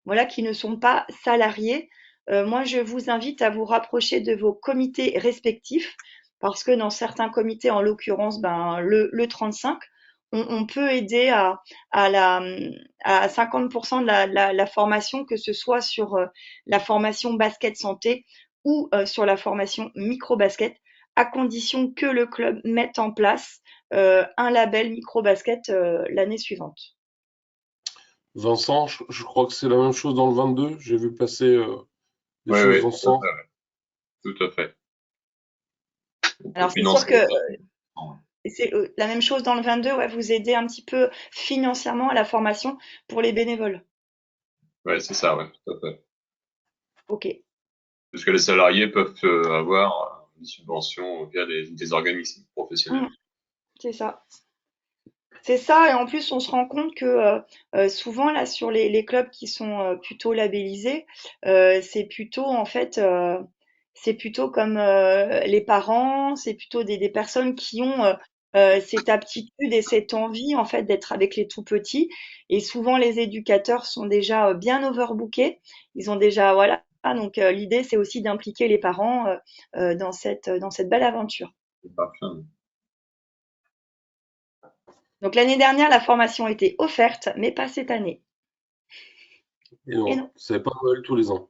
voilà, qui ne sont pas salariés, moi, je vous invite à vous rapprocher de vos comités respectifs parce que dans certains comités, en l'occurrence, ben, le 35, on peut aider à, la, à 50% de la formation, que ce soit sur la formation basket santé ou sur la formation micro-basket, à condition que le club mette en place un label micro-basket l'année suivante. Vincent, je crois que c'est la même chose dans le 22. J'ai vu passer des Oui, choses oui, dans ce sens. tout à fait. On peut Alors c'est sûr financer. que c'est la même chose dans le 22, ouais, vous aidez un petit peu financièrement à la formation pour les bénévoles. Ouais, c'est ça, ouais, tout à fait. Ok. Parce que les salariés peuvent avoir des subventions via des organismes professionnels. Mm, c'est ça. C'est ça, et en plus on se rend compte que souvent là sur les clubs qui sont plutôt labellisés, c'est plutôt en fait c'est plutôt comme les parents, c'est plutôt des personnes qui ont cette aptitude et cette envie en fait d'être avec les tout petits. Et souvent les éducateurs sont déjà bien overbookés, ils ont déjà voilà. Donc l'idée c'est aussi d'impliquer les parents dans cette belle aventure. C'est parfait. Donc l'année dernière la formation était offerte, mais pas cette année. Et Et non, non. c'est pas Noël tous les ans.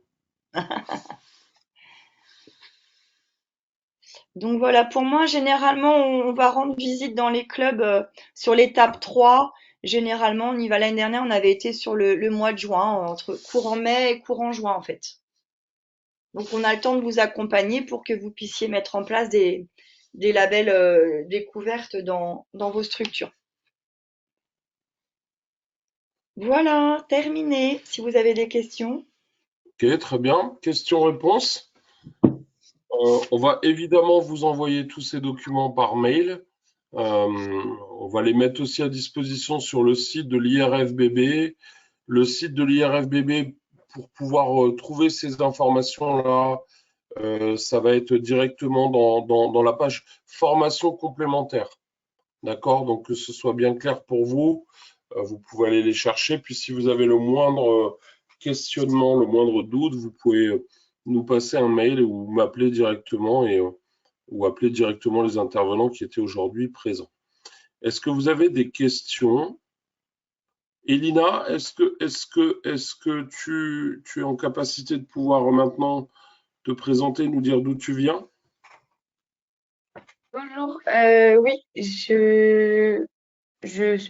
Donc voilà, pour moi, généralement, on va rendre visite dans les clubs sur l'étape 3. Généralement, on y va l'année dernière, on avait été sur le mois de juin, entre courant mai et courant juin en fait. Donc on a le temps de vous accompagner pour que vous puissiez mettre en place des labels découvertes dans vos structures. Voilà, terminé. Si vous avez des questions. Ok, très bien. Question-réponse. On va évidemment vous envoyer tous ces documents par mail. On va les mettre aussi à disposition sur le site de l'IRFBB. Le site de l'IRFBB, pour pouvoir trouver ces informations-là, ça va être directement dans la page formation complémentaire. D'accord? Donc que ce soit bien clair pour vous, vous pouvez aller les chercher. Puis si vous avez le moindre questionnement, le moindre doute, vous pouvez nous passer un mail ou m'appeler directement ou appeler directement les intervenants qui étaient aujourd'hui présents. Est-ce que vous avez des questions? Elina, est-ce que tu es en capacité de pouvoir maintenant te présenter, nous dire d'où tu viens? Bonjour, oui, je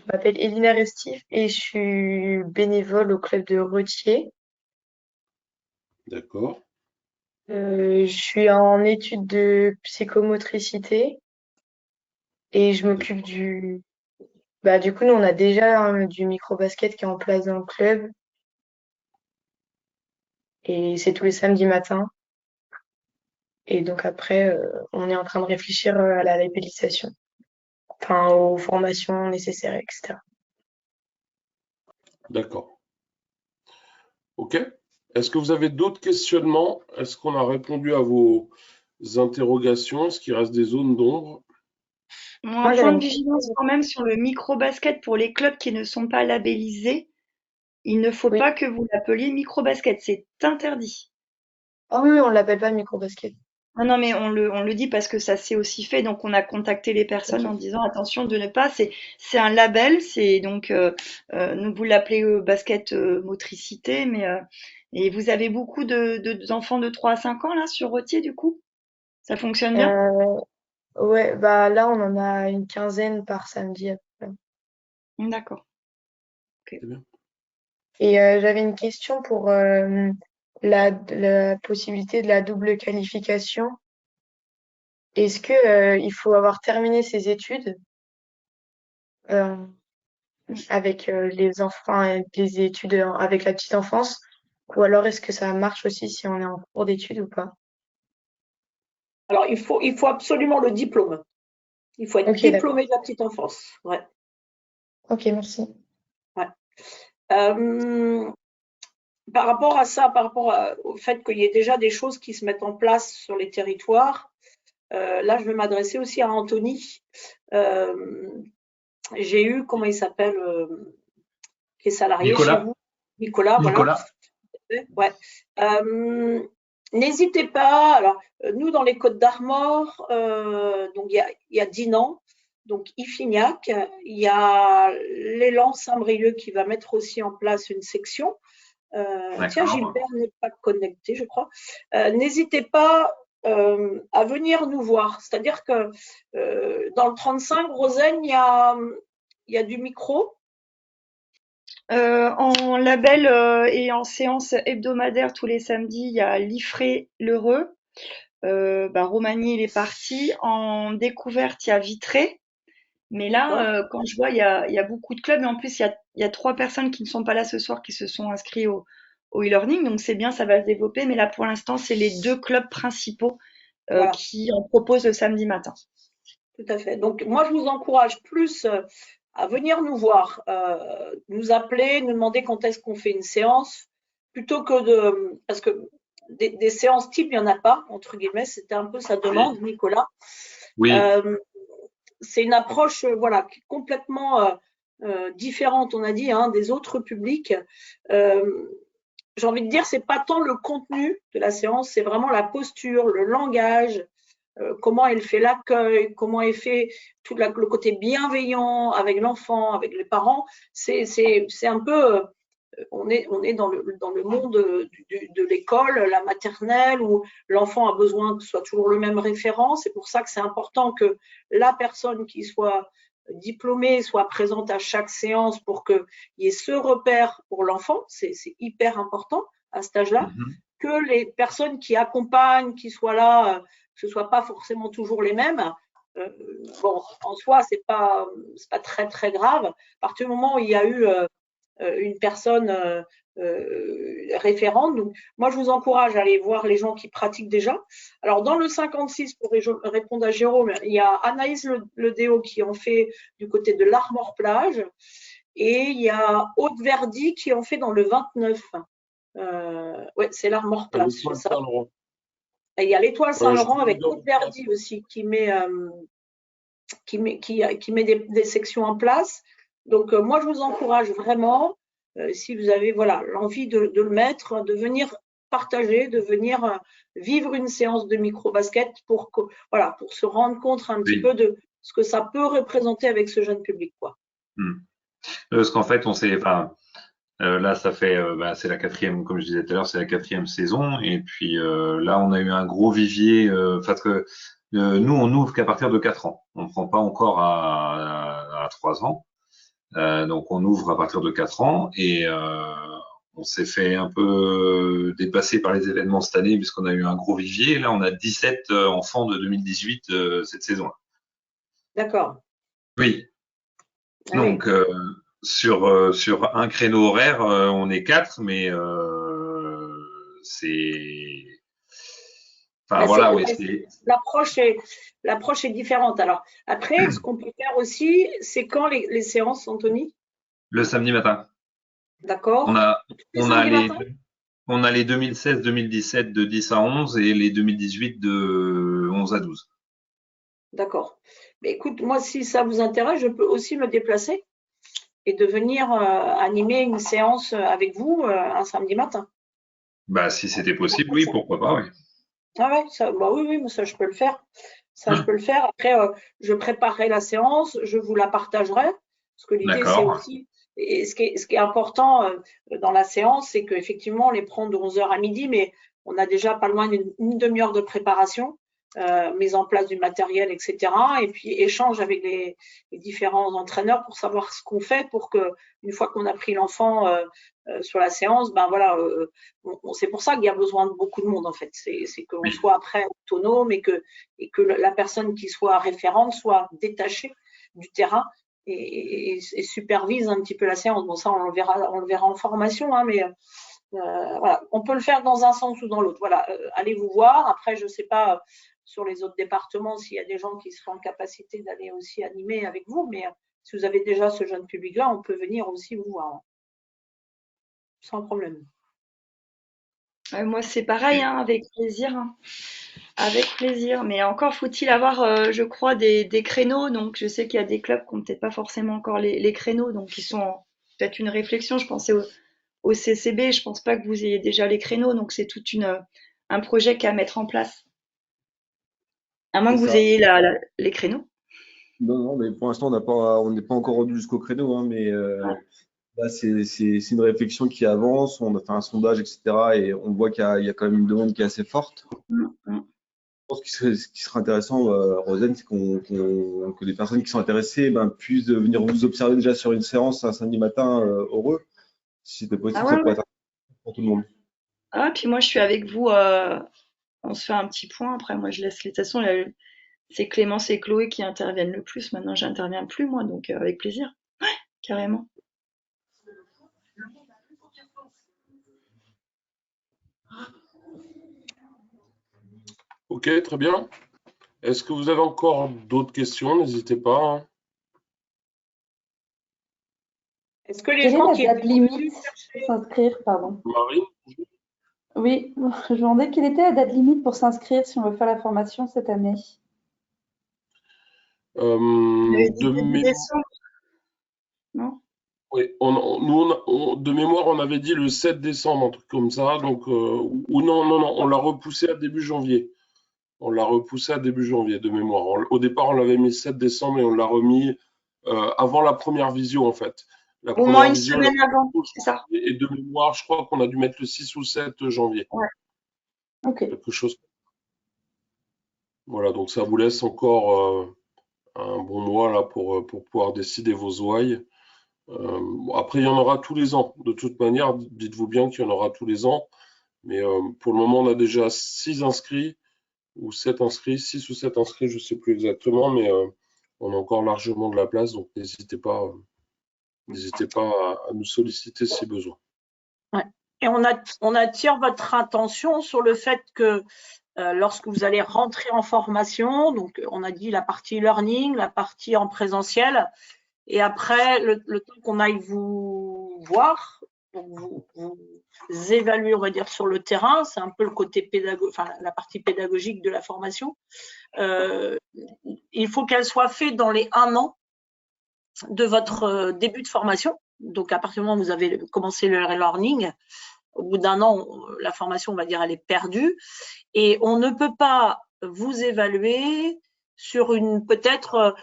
m'appelle Elina Restif et je suis bénévole au club de Retier. D'accord. Je suis en études de psychomotricité et je m'occupe du coup, nous, on a déjà du micro-basket qui est en place dans le club et c'est tous les samedis matins. Et donc après, on est en train de réfléchir à la labellisation, enfin aux formations nécessaires, etc. D'accord. OK. Est-ce que vous avez d'autres questionnements? Est-ce qu'on a répondu à vos interrogations? Est-ce qu'il reste des zones d'ombre? Un Moi, j'avais point de une vigilance question. quand même sur le micro-basket pour les clubs qui ne sont pas labellisés. Il ne faut Oui. pas que vous l'appeliez micro-basket, c'est interdit. Ah oui, oui, on l'appelle pas micro-basket. Non, non, mais on le dit parce que ça s'est aussi fait, donc on a contacté les personnes en Ok. disant attention de ne pas, c'est un label, c'est donc nous vous l'appelez basket motricité, mais et vous avez beaucoup d'enfants de 3 à 5 ans là sur Retier du coup? Ça fonctionne bien? Euh, ouais, bah là, on en a une quinzaine par samedi à peu près. D'accord. Ok. C'est bien. Et j'avais une question pour la possibilité de la double qualification. Est-ce que il faut avoir terminé ses études euh, avec les enfants, les études avec la petite enfance, ou alors est-ce que ça marche aussi si on est en cours d'études ou pas? Alors, il faut absolument le diplôme. Il faut être Ok, d'accord. diplômé de la petite enfance. Ouais, Ok, merci. ouais. Euh, Par rapport à ça, au fait qu'il y ait déjà des choses qui se mettent en place sur les territoires, là, je vais m'adresser aussi à Anthony. Euh, j'ai eu, comment il s'appelle, qui est salarié chez Nicolas, vous, Nicolas, voilà. Nicolas, Ouais. N'hésitez pas. Alors, nous, dans les Côtes d'Armor, donc il y a Dinan, donc Iffignac, il y a l'élan Saint-Brieuc qui va mettre aussi en place une section. Tiens, d'accord. Gilbert n'est pas connecté, je crois. N'hésitez pas à venir nous voir. C'est-à-dire que dans le 35, Rosen, il y a du micro. En label et en séance hebdomadaire tous les samedis, il y a l'Ifré L'Heureux. Romagny, il est parti. En découverte, il y a Vitré. Mais là, quand je vois, il y a beaucoup de clubs. Et en plus, il y a 3 personnes qui ne sont pas là ce soir qui se sont inscrits au e-learning. Donc c'est bien, ça va se développer. Mais là, pour l'instant, c'est les 2 clubs principaux Voilà, qui en proposent le samedi matin. tout à fait. Donc, moi, je vous encourage plus à venir nous voir, nous appeler, nous demander quand est-ce qu'on fait une séance, plutôt que parce que des séances type, il n'y en a pas, entre guillemets, c'était un peu sa demande, Nicolas. Oui, C'est une approche, voilà, complètement différente, on a dit, hein, des autres publics. J'ai envie de dire, c'est pas tant le contenu de la séance, c'est vraiment la posture, le langage, comment elle fait l'accueil, comment elle fait tout le côté bienveillant avec l'enfant, avec les parents. C'est un peu on est dans le monde de l'école, la maternelle, où l'enfant a besoin que ce soit toujours le même référent. C'est pour ça que c'est important que la personne qui soit diplômée soit présente à chaque séance pour qu'il y ait ce repère pour l'enfant. C'est hyper important à cet âge-là. Que les personnes qui accompagnent, qui soient là, que ce ne soit pas forcément toujours les mêmes. Bon, en soi, c'est pas très très grave. À partir du moment où il y a eu une personne référente. Donc, moi, je vous encourage à aller voir les gens qui pratiquent déjà. Alors, dans le 56, pour répondre à Jérôme, il y a Anaïs Ledéo qui en fait du côté de l'Armor Plage et il y a Aude Verdi qui en fait dans le 29. Ouais, c'est l'Armor Plage. Et il y a l'Étoile Saint-Laurent avec Aude Verdi aussi qui met des sections en place. Donc, moi, je vous encourage vraiment, si vous avez l'envie de le mettre, de venir partager, de venir vivre une séance de micro-basket pour se rendre compte un petit peu de ce que ça peut représenter avec ce jeune public, quoi. Parce qu'en fait, on s'est, là, ça fait, c'est la 4e, comme je disais tout à l'heure, c'est la 4e saison. Et puis là, on a eu un gros vivier, parce que nous, on ouvre qu'à partir de 4 ans. On ne prend pas encore à 3 ans. Donc, on ouvre à partir de 4 ans et on s'est fait un peu dépasser par les événements cette année puisqu'on a eu un gros vivier. Là, on a 17 enfants de 2018 cette saison. D'accord. Oui. Donc, sur un créneau horaire, on est 4, mais c'est... Enfin, voilà, l'approche est différente. Alors, après, ce qu'on peut faire aussi, c'est quand les séances, Anthony? Le samedi matin. D'accord. On a les 2016-2017 de 10 à 11 et les 2018 de 11 à 12. D'accord. Mais écoute, moi, si ça vous intéresse, je peux aussi me déplacer et de venir animer une séance avec vous un samedi matin. Si c'était possible, oui, pourquoi pas, oui. Ah ouais, oui, mais ça je peux le faire. Je peux le faire. Après, je préparerai la séance, je vous la partagerai. Parce que l'idée, c'est aussi, et ce qui est important dans la séance, c'est qu'effectivement, on les prend de 11h à midi, mais on a déjà pas loin d'une demi-heure de préparation, mise en place du matériel, etc. Et puis échange avec les différents entraîneurs pour savoir ce qu'on fait pour que, une fois qu'on a pris l'enfant sur la séance, c'est pour ça qu'il y a besoin de beaucoup de monde en fait. C'est qu'on soit après autonome et que la personne qui soit référente soit détachée du terrain et supervise un petit peu la séance. Bon, ça on le verra en formation, hein, mais voilà, on peut le faire dans un sens ou dans l'autre. Voilà, allez vous voir. Après, je ne sais pas sur les autres départements s'il y a des gens qui seraient en capacité d'aller aussi animer avec vous, mais si vous avez déjà ce jeune public-là, on peut venir aussi vous voir. Sans problème. Moi, c'est pareil, hein, avec plaisir. Hein. Avec plaisir. Mais encore faut-il avoir, je crois, des créneaux. Donc, je sais qu'il y a des clubs qui n'ont peut-être pas forcément encore les créneaux. Donc, ils sont peut-être une réflexion. Je pensais au CCB. Je pense pas que vous ayez déjà les créneaux. Donc, c'est tout un projet qu'à mettre en place. À moins que vous ayez les créneaux. Non, mais pour l'instant, on n'est pas encore rendu jusqu'au créneau. Hein, mais là, c'est une réflexion qui avance. On a fait un sondage, etc. Et on voit qu'il y a quand même une demande qui est assez forte. Je pense que ce qui serait intéressant, Rosen, c'est que les personnes qui sont intéressées puissent venir vous observer déjà sur une séance un samedi matin heureux. Si c'était possible, ça pourrait être intéressant pour tout le monde. Ah, puis moi, je suis avec vous. On se fait un petit point. Après, moi, je laisse de toute façon, c'est Clémence et Chloé qui interviennent le plus. Maintenant, j'interviens plus, moi, donc avec plaisir. Ouais, carrément. Ok, très bien. Est-ce que vous avez encore d'autres questions? N'hésitez pas. Hein. Est-ce que les gens qui la date limite pour s'inscrire, pardon. Marie? Oui, je me demandais quelle était la date limite pour s'inscrire si on veut faire la formation cette année. Non? Oui, de mémoire, on avait dit le 7 décembre, un truc comme ça. Donc, ou non, on l'a repoussé à début janvier. On l'a repoussé à début janvier, de mémoire. Au départ, on l'avait mis 7 décembre et on l'a remis avant la première visio, en fait. La Au moins première une visio, semaine avant, c'est ça? et de mémoire, je crois qu'on a dû mettre le 6 ou le 7 janvier, Ouais. Ok. quelque chose. Voilà, donc ça vous laisse encore un bon mois là pour pouvoir décider vos ouailles. Bon, après, il y en aura tous les ans. De toute manière, dites-vous bien qu'il y en aura tous les ans. Mais pour le moment, on a déjà 6 inscrits ou 7 inscrits, 6 ou 7 inscrits, je ne sais plus exactement, mais on a encore largement de la place, donc n'hésitez pas à nous solliciter si besoin. Ouais. Et on attire votre attention sur le fait que lorsque vous allez rentrer en formation, donc on a dit la partie learning, la partie en présentiel, et après le temps qu'on aille vous voir, donc vous évaluer, on va dire, sur le terrain, c'est un peu le côté pédagogique, enfin la partie pédagogique de la formation. Il faut qu'elle soit faite dans les 1 an de votre début de formation. Donc à partir du moment où vous avez commencé le learning, au bout d'1 an, la formation, on va dire, elle est perdue. Et on ne peut pas vous évaluer sur une, peut-être,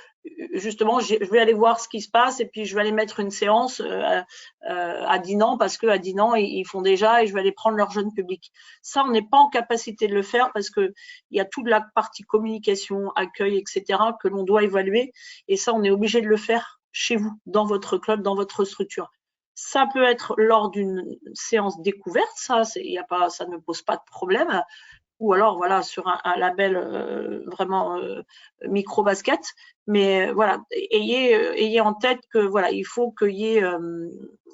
justement, je vais aller voir ce qui se passe et puis je vais aller mettre une séance à Dinan parce qu'à Dinan, ils font déjà et je vais aller prendre leur jeune public. Ça, on n'est pas en capacité de le faire parce qu'il y a toute la partie communication, accueil, etc. que l'on doit évaluer. Et ça, on est obligé de le faire chez vous, dans votre club, dans votre structure. Ça peut être lors d'une séance découverte, ça ne pose pas de problème. Ou alors voilà sur un label vraiment micro basket. Mais voilà, ayez en tête que voilà, il faut qu'il y ait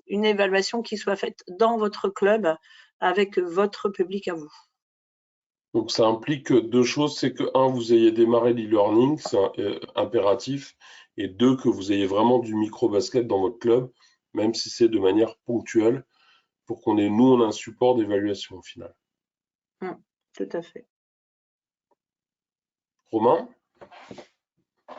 une évaluation qui soit faite dans votre club avec votre public à vous. Donc ça implique 2 choses, c'est que 1, vous ayez démarré l'e-learning, c'est impératif, et 2, que vous ayez vraiment du micro-basket dans votre club, même si c'est de manière ponctuelle, pour qu'on ait, nous, on a un support d'évaluation au final. Tout à fait. Romain?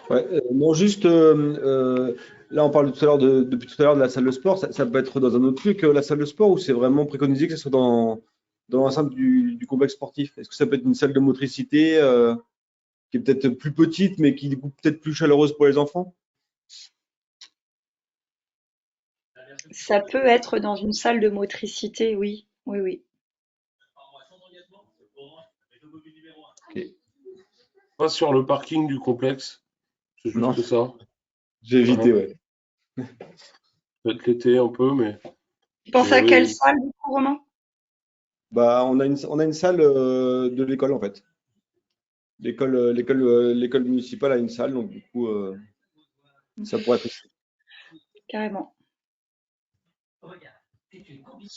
Ouais, non, juste là, on parle depuis tout à l'heure de la salle de sport. Ça peut être dans un autre lieu que la salle de sport ou c'est vraiment préconisé que ce soit dans l'enceinte du complexe sportif? Est-ce que ça peut être une salle de motricité qui est peut-être plus petite, mais qui est du coup peut-être plus chaleureuse pour les enfants? Ça peut être dans une salle de motricité, oui. Oui, oui. Ok. Pas sur le parking du complexe, c'est Non. juste ça. J'ai évité, ouais. Peut-être l'été un peu, mais Tu penses à oui. quelle salle, du coup, Romain? Bah, on a une salle de l'école en fait. L'école municipale a une salle, donc du coup, ça pourrait être aussi. Carrément.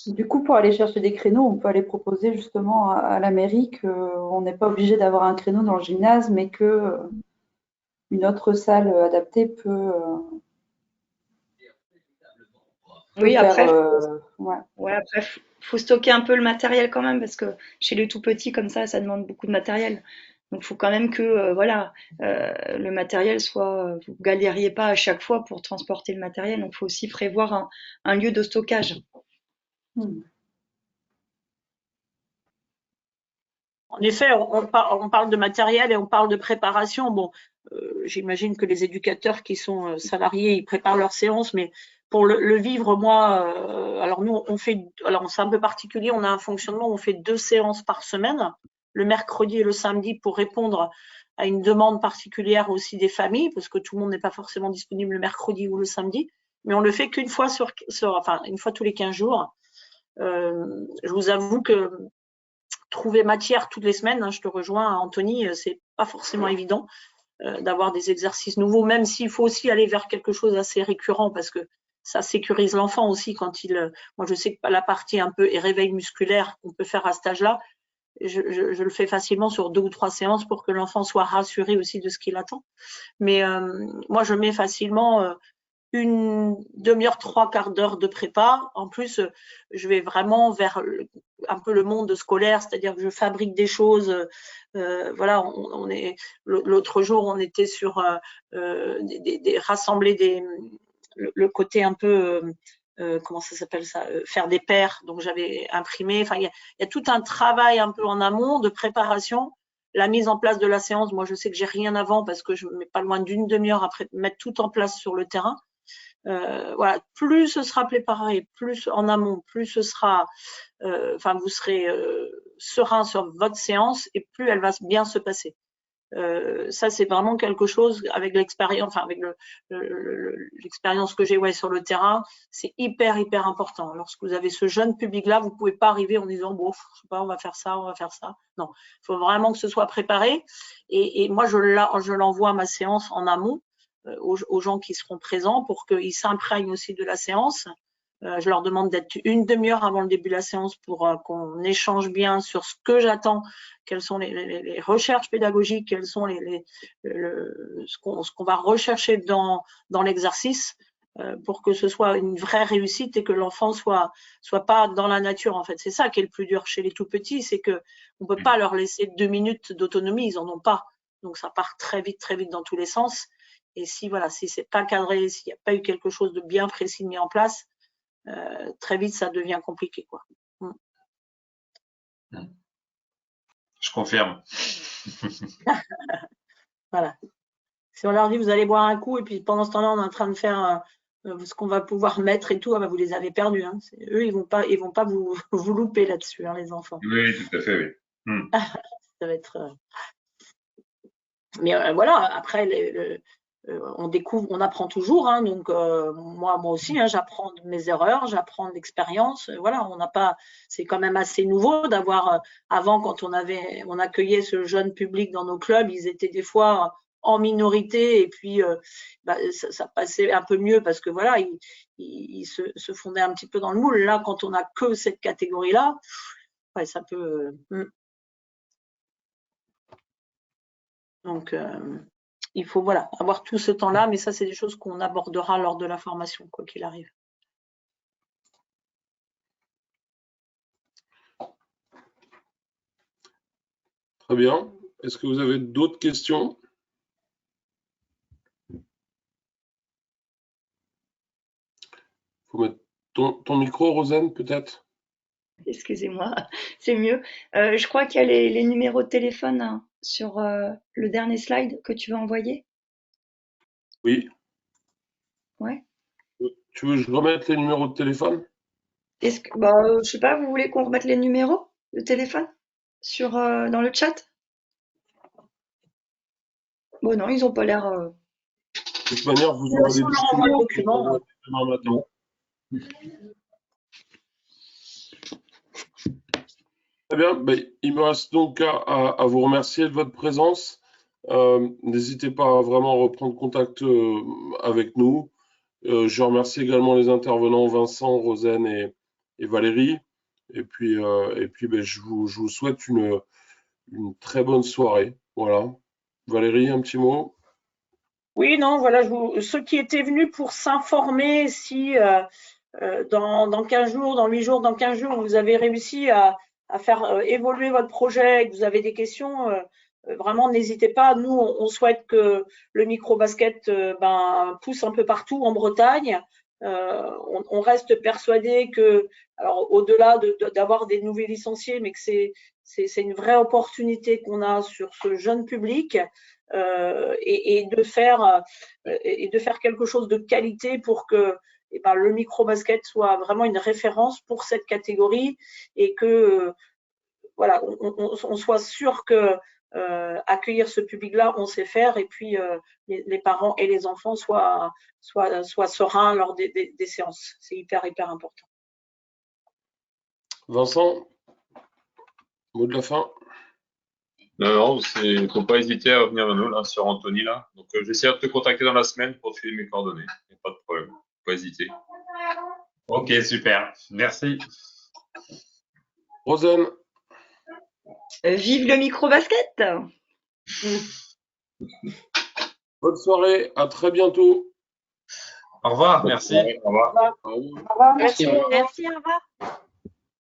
Du coup, pour aller chercher des créneaux, on peut aller proposer justement à la mairie qu'on n'est pas obligé d'avoir un créneau dans le gymnase, mais que une autre salle adaptée peut Oui, faire. après, Ouais. ouais, après, faut stocker un peu le matériel quand même, parce que chez les tout petits, comme ça demande beaucoup de matériel. Donc, il faut quand même que, voilà, le matériel soit, vous galériez pas à chaque fois pour transporter le matériel. Donc, il faut aussi prévoir un lieu de stockage. En effet, on parle de matériel et on parle de préparation. Bon, j'imagine que les éducateurs qui sont salariés, ils préparent leurs séances, mais pour le vivre, moi, alors nous, alors c'est un peu particulier, on a un fonctionnement, on fait 2 séances par semaine, le mercredi et le samedi, pour répondre à une demande particulière aussi des familles, parce que tout le monde n'est pas forcément disponible le mercredi ou le samedi, mais on le fait qu'une fois enfin, une fois tous les 15 jours. Je vous avoue que trouver matière toutes les semaines, hein, je te rejoins, Anthony, c'est pas forcément évident d'avoir des exercices nouveaux, même s'il faut aussi aller vers quelque chose d'assez récurrent parce que ça sécurise l'enfant aussi quand moi je sais que la partie un peu réveil musculaire qu'on peut faire à cet âge-là, je le fais facilement sur 2 ou 3 séances pour que l'enfant soit rassuré aussi de ce qu'il attend. Mais moi je mets facilement une demi-heure, 3/4 d'heure de prépa. En plus, je vais vraiment vers un peu le monde scolaire, c'est-à-dire que je fabrique des choses. Voilà, on est l'autre jour, on était sur rassembler le côté un peu comment ça s'appelle ça, faire des paires. Donc j'avais imprimé. Enfin, il y a tout un travail un peu en amont de préparation. La mise en place de la séance, moi je sais que j'ai rien avant parce que je ne mets pas loin d'une demi-heure après mettre tout en place sur le terrain. Voilà, plus ce sera préparé, plus en amont, plus ce sera, vous serez serein sur votre séance et plus elle va bien se passer. Ça, c'est vraiment quelque chose avec l'expérience, avec l'expérience que j'ai sur le terrain, c'est hyper important. Lorsque vous avez ce jeune public-là, vous pouvez pas arriver en disant bon, je sais pas, on va faire ça. Non, il faut vraiment que ce soit préparé. Et moi, je l'envoie à ma séance en amont aux gens qui seront présents pour qu'ils s'imprègnent aussi de la séance. Je leur demande d'être une demi-heure avant le début de la séance pour qu'on échange bien sur ce que j'attends, quelles sont les recherches pédagogiques, quelles sont ce qu'on va rechercher dans l'exercice pour que ce soit une vraie réussite et que l'enfant soit pas dans la nature en fait. C'est ça qui est le plus dur chez les tout petits, c'est que on peut pas leur laisser 2 minutes d'autonomie, ils en ont pas. Donc ça part très vite dans tous les sens. Et si c'est pas cadré, s'il n'y a pas eu quelque chose de bien précis mis en place, très vite, ça devient compliqué, quoi. Je confirme. Voilà. Si on leur dit, vous allez boire un coup, et puis pendant ce temps-là, on est en train de faire ce qu'on va pouvoir mettre et tout, vous les avez perdus. Hein. Eux, ils vont pas vous louper là-dessus, hein, les enfants. Oui, tout à fait, oui. Ça va être. Mais voilà, après, on découvre, on apprend toujours. Hein, donc moi aussi, hein, j'apprends de mes erreurs, j'apprends de l'expérience. Voilà, on n'a pas. C'est quand même assez nouveau d'avoir. Avant, quand on accueillait ce jeune public dans nos clubs, ils étaient des fois en minorité et puis ça passait un peu mieux parce que voilà, ils se fondaient un petit peu dans le moule. Là, quand on n'a que cette catégorie-là, ouais, ça peut. Donc il faut avoir tout ce temps-là, mais ça, c'est des choses qu'on abordera lors de la formation, quoi qu'il arrive. Très bien. Est-ce que vous avez d'autres questions? Faut mettre ton micro, Rosanne, peut-être? Excusez-moi, c'est mieux. Je crois qu'il y a les numéros de téléphone hein, sur le dernier slide que tu veux envoyer. Oui. Ouais. Tu veux que je remette les numéros de téléphone? Est-ce que, je sais pas, vous voulez qu'on remette les numéros de téléphone sur dans le chat? Bon non, ils ont pas l'air. De toute manière, vous aurez les documents demain matin. Très bien, il me reste donc à vous remercier de votre présence. N'hésitez pas à vraiment reprendre contact avec nous. Je remercie également les intervenants Vincent, Rosanne et Valérie. Et puis je vous souhaite une très bonne soirée. Voilà. Valérie, un petit mot? Oui, non, voilà, ceux qui étaient venus pour s'informer si dans 15 jours, dans 8 jours, dans 15 jours, vous avez réussi à faire évoluer votre projet et que vous avez des questions, vraiment, n'hésitez pas. Nous, on souhaite que le micro-basket pousse un peu partout en Bretagne. On reste persuadé que, alors au-delà d'avoir des nouveaux licenciés, mais que c'est une vraie opportunité qu'on a sur ce jeune public et de faire quelque chose de qualité pour que le micro-basket soit vraiment une référence pour cette catégorie et que on soit sûr que accueillir ce public-là, on sait faire et puis les parents et les enfants soient sereins lors des séances. C'est hyper important. Vincent, mot de la fin? Non, il ne faut pas hésiter à venir vers nous là, sur Anthony. Là. Donc, j'essaierai de te contacter dans la semaine pour te filer mes coordonnées. Il n'y a pas de problème. Faut pas hésiter. Ok, super. Merci. Rosanne. Vive le micro-basket! Bonne soirée, à très bientôt. Au revoir, merci. Au revoir. Au revoir. Merci, au revoir.